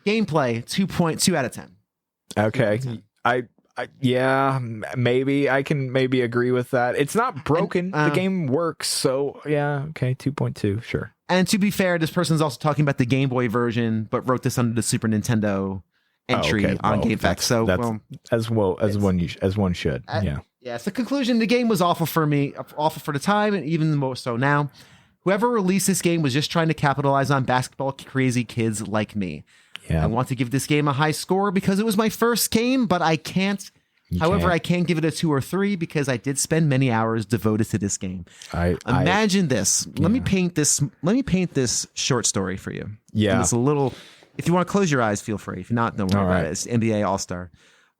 Gameplay, 2.2 out of 10. Okay. Yeah, maybe I can maybe agree with that. It's not broken. The game works. So yeah, okay, 2.2, sure. And to be fair, this person's also talking about the Game Boy version, but wrote this under the Super Nintendo entry on GameFAQs. So that's as one should. Yeah. Yes. The conclusion: the game was awful for me, awful for the time, and even more so now. Whoever released this game was just trying to capitalize on basketball crazy kids like me. Yeah. I want to give this game a high score because it was my first game, but I can't. I can't give it a 2 or 3 because I did spend many hours devoted to this game. Imagine this. Yeah. Let me paint this short story for you. Yeah. And it's a little. If you want to close your eyes, feel free. If you're not, don't worry about it. It's NBA All-Star.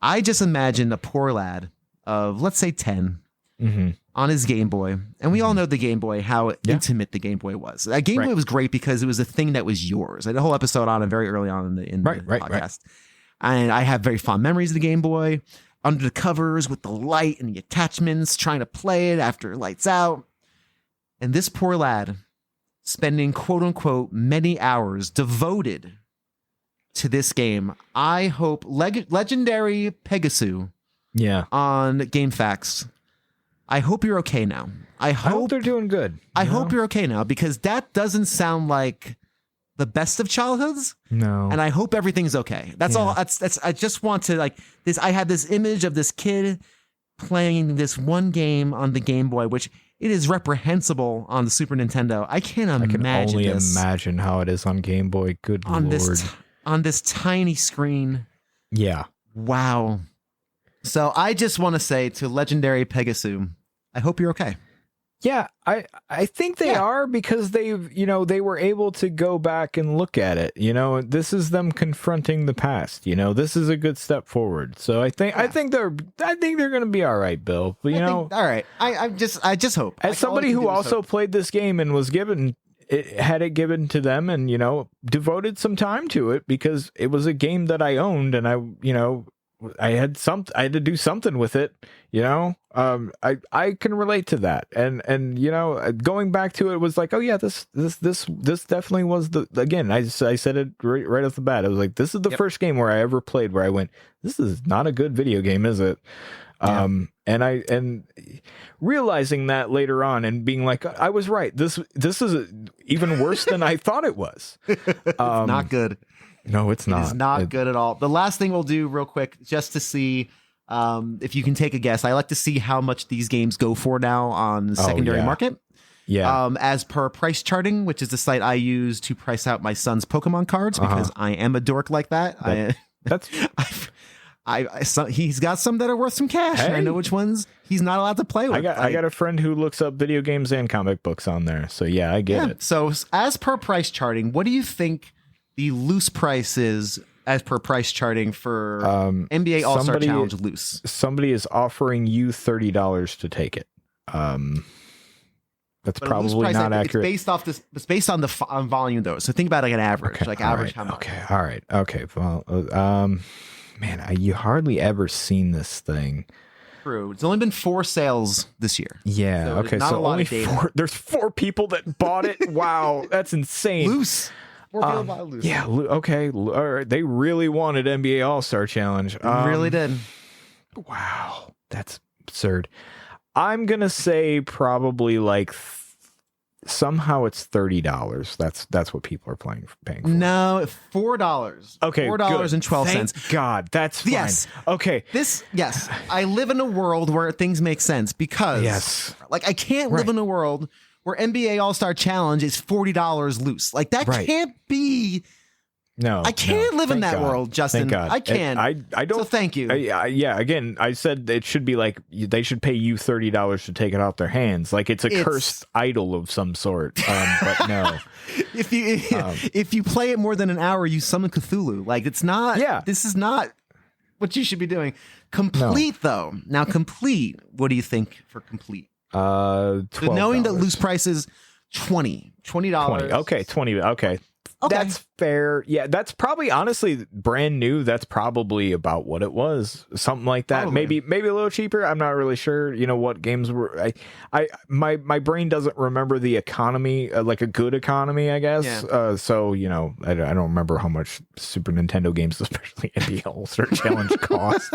I just imagine a poor lad of, let's say, 10 on his Game Boy. And we all know the Game Boy, how intimate the Game Boy was. That Game Boy was great because it was a thing that was yours. I had a whole episode on it very early on in the podcast. And I have very fond memories of the Game Boy. Under the covers with the light and the attachments, trying to play it after lights out. And this poor lad spending, quote unquote, many hours devoted to this game. I hope legendary Pegasus on GameFAQs. I hope you're okay now. I hope they're doing good. I hope you're okay now, because that doesn't sound like the best of childhoods. No. And I hope everything's okay. That's all. That's I just want to, like, this. I had this image of this kid playing this one game on the Game Boy, which it is reprehensible on the Super Nintendo. I can't imagine. I can only imagine how it is on Game Boy. Good Lord. On this tiny screen. Yeah. Wow. So I just want to say to legendary Pegasus, I hope you're okay. Yeah, I think they are, because they were able to go back and look at it. This is them confronting the past. This is a good step forward. So I think they're going to be all right, Bill. But all right. I just hope. As somebody who also played this game and was given it given to them, and devoted some time to it, because it was a game that I owned, and I had to do something with it. I can relate to that, and going back to it was like, oh yeah, this definitely was again. I said it right off the bat. I was like, this is the first game where I ever played where I went, this is not a good video game, is it? Yeah. And realizing that later on and being like, I was right. This is even worse than I thought it was. It's not good. No, it's not. It's not good at all. The last thing we'll do real quick, just to see if you can take a guess. I like to see how much these games go for now on the secondary market. Yeah. As per Price Charting, which is the site I use to price out my son's Pokemon cards, because I am a dork like that. He's got some that are worth some cash, and I know which ones he's not allowed to play with. I got a friend who looks up video games and comic books on there, so yeah, I get it. So as per Price Charting, what do you think the loose price is as per Price Charting for NBA All-Star Challenge loose? Somebody is offering you $30 to take it. That's probably not accurate. It's based on on volume though. So think about like an average, average. How much? Okay. All right. Okay. Well, man, you hardly ever seen this thing. True. It's only been 4 sales this year. Yeah. So okay. So only 4. There's 4 people that bought it. Wow, that's insane. Loose. 4 people bought loose. Yeah. Okay. All right. They really wanted NBA All-Star Challenge. Really did. Wow, that's absurd. I'm gonna say probably like somehow it's $30. That's what people are paying for. No, $4. Okay, $4.12. Thank God, that's fine. Yes. Okay. Yes. I live in a world where things make sense, because I can't live in a world where NBA All-Star Challenge is $40 loose. Like that can't be. No, I can't live in that world, Justin. Thank God. I can't. I don't. So thank you. Again, I said it should be like they should pay you $30 to take it off their hands. Like it's cursed idol of some sort. But no. If you play it more than an hour, you summon Cthulhu. Like it's not. Yeah. This is not what you should be doing. Complete though. Now complete. What do you think for complete? $12. Knowing that loose price is $20. Okay, $20. Okay. Okay. That's fair. Yeah, that's probably honestly brand new. That's probably about what it was. Something like that. Probably. Maybe a little cheaper. I'm not really sure. You know what games were. My brain doesn't remember the economy, like a good economy, I guess. Yeah. So you know, I don't remember how much Super Nintendo games, especially NBA All-Star Challenge, cost.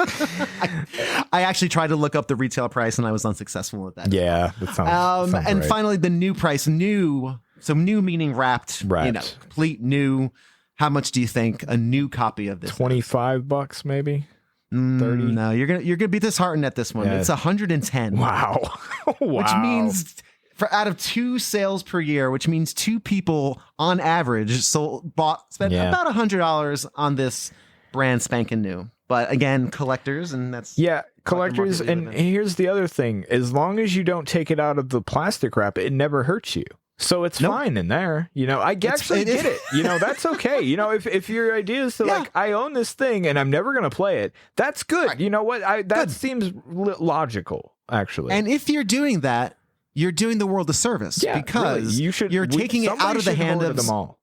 I actually tried to look up the retail price and I was unsuccessful at that. Yeah, that sounds and right. finally, the new price. So new meaning wrapped. Complete new. How much do you think a new copy of this? $25 maybe. 30. No, you're gonna be disheartened at this one. Yeah. It's 110. Wow. Which means out of 2 sales per year, which means 2 people on average spent about $100 on this brand spanking new. But again, collectors, and that's collectors. And here's the other thing: as long as you don't take it out of the plastic wrap, it never hurts you. So it's fine in there. You know, I actually get it. You know, that's okay. You know, if your idea is to like, I own this thing and I'm never going to play it, that's good. Right. You know what? That seems logical, actually. And if you're doing that, you're doing the world a service because you're taking it out of the hand of them all.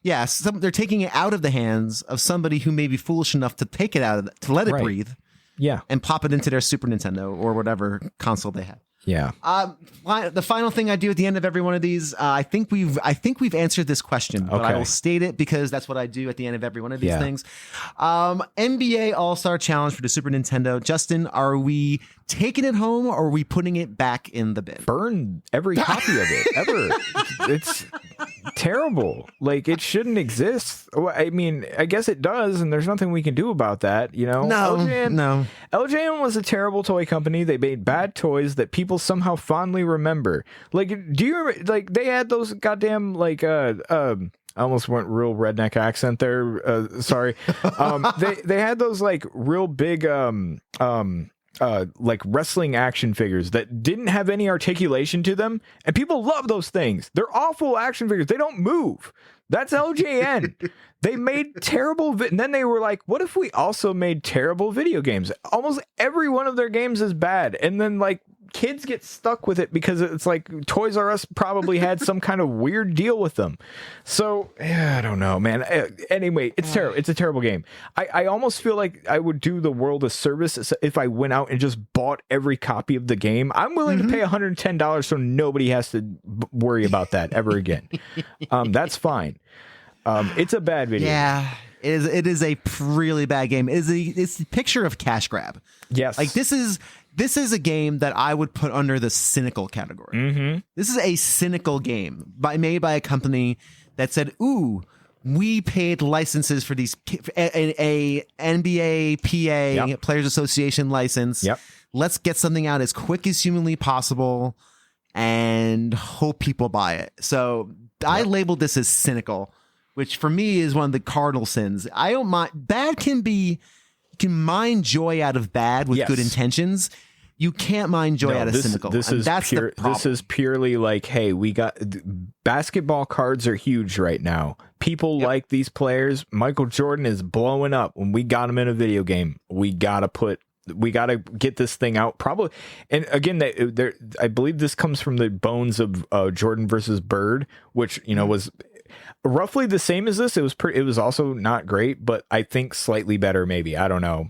Yes, they're taking it out of the hands of somebody who may be foolish enough to take it to let it breathe. Yeah. And pop it into their Super Nintendo or whatever console they have. Yeah. The final thing I do at the end of every one of these, I think we've answered this question, but I will state it because that's what I do at the end of every one of these things. NBA All-Star Challenge for the Super Nintendo. Justin, are we taking it home or are we putting it back in the bin? Burn every copy of it ever. It's terrible. Like, it shouldn't exist. I mean, I guess it does, and there's nothing we can do about that, you know? No. LJN was a terrible toy company. They made bad toys that people somehow fondly remember. Like, do you remember, like, they had those goddamn, like, I almost went real redneck accent there. Sorry. They had those, like, real big, like wrestling action figures that didn't have any articulation to them, and people love those things. They're awful action figures. They don't move. That's LJN. They made terrible and then they were like, what if we also made terrible video games? Almost every one of their games is bad, and then like kids get stuck with it because it's like Toys R Us probably had some kind of weird deal with them. So I don't know, man. Anyway, it's terrible. It's a terrible game. I almost feel like I would do the world a service if I went out and just bought every copy of the game. I'm willing to pay $110 so nobody has to worry about that ever again. That's fine. It's a bad video. Yeah, it is a really bad game. It's the picture of cash grab. Yes. Like this is a game that I would put under the cynical category. This is a cynical game made by a company that said, ooh, we paid licenses for these, a NBA PA Players Association license. Yep. Let's get something out as quick as humanly possible and hope people buy it. So I labeled this as cynical, which for me is one of the cardinal sins. I don't mind. Bad can be, you can mine joy out of bad with good intentions. You can't mine joy out of cynical. This is purely like, hey, we got basketball cards are huge right now. People like these players. Michael Jordan is blowing up. When we got him in a video game, we gotta get this thing out. Probably, and again, I believe this comes from the bones of Jordan versus Bird, which was roughly the same as this. It was also not great, but I think slightly better, maybe. I don't know.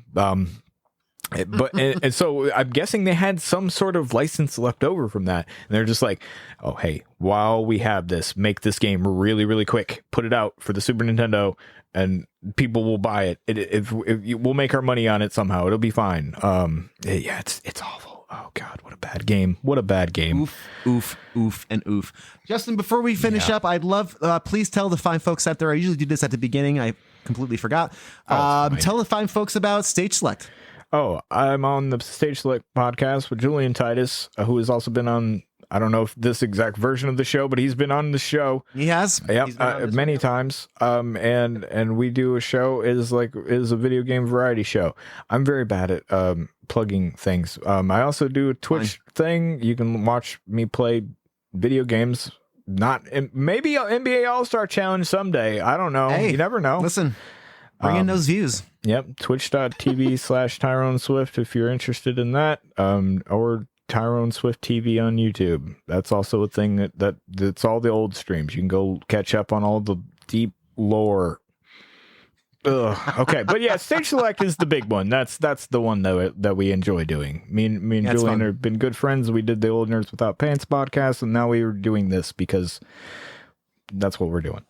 But and so I'm guessing they had some sort of license left over from that, and they're just like, oh hey, while we have this, make this game really really quick, put it out for the Super Nintendo, and people will buy it. If we'll make our money on it somehow, it'll be fine. It's awful. Oh god, what a bad game. What a bad game. Oof, and oof. Justin, before we finish up, I'd love, please tell the fine folks out there, I usually do this at the beginning, I completely forgot. Tell the fine folks about Stage Select. Oh, I'm on the Stage Select podcast with Julian Titus, who has also been on, I don't know if this exact version of the show, but he's been on the show. He has? Yep, many times. And we do a show is a video game variety show. I'm very bad at plugging things. I also do a Twitch thing. You can watch me play video games. Maybe NBA All-Star Challenge someday. I don't know. Hey, you never know. Listen, bring in those views. Yep, twitch.tv/Tyrone Swift if you're interested in that, or Tyrone Swift TV on YouTube. That's also a thing that's all the old streams. You can go catch up on all the deep lore. Ugh. Okay, but yeah, stage select is the big one. That's the one that we enjoy doing. Me and Julian have been good friends. We did the Old Nerds Without Pants podcast, and now we are doing this because that's what we're doing.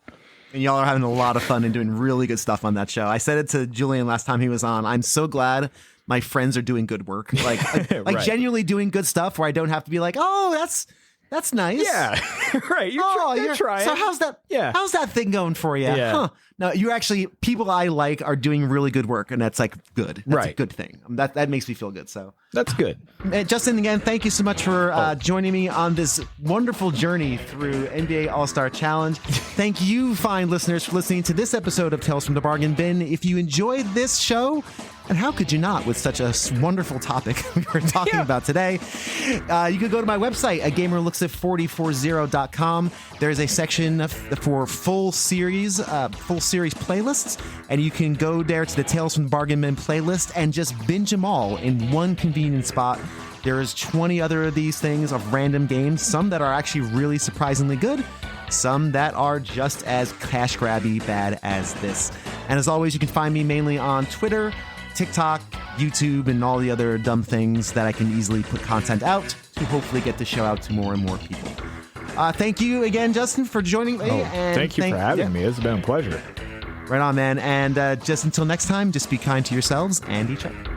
And y'all are having a lot of fun and doing really good stuff on that show. I said it to Julian last time he was on. I'm so glad my friends are doing good work, like Right. genuinely doing good stuff where I don't have to be like, oh, that's nice. Yeah, right. You're trying. So how's that? Yeah. How's that thing going for you? Yeah. Huh. No, you actually, people I like are doing really good work, and that's like good. That's a Right. good thing. That makes me feel good. So That's good. Justin, again, thank you so much for joining me on this wonderful journey through NBA All-Star Challenge. Thank you, fine listeners, for listening to this episode of Tales from the Bargain Bin. If you enjoyed this show, and how could you not with such a wonderful topic we were talking about today, you could go to my website at gamerlooks440.com. There's a section for full series playlists, and you can go there to the Tales from the Bargain Bin playlist and just binge them all in one convenient spot. There's 20 other of these things of random games, some that are actually really surprisingly good, some that are just as cash grabby bad as this. And as always, you can find me mainly on Twitter, TikTok, YouTube, and all the other dumb things that I can easily put content out to hopefully get the show out to more and more people. Thank you again, Justin, for joining me. And thank you for having me. It's been a pleasure. Right on, man. And just until next time, just be kind to yourselves and each other.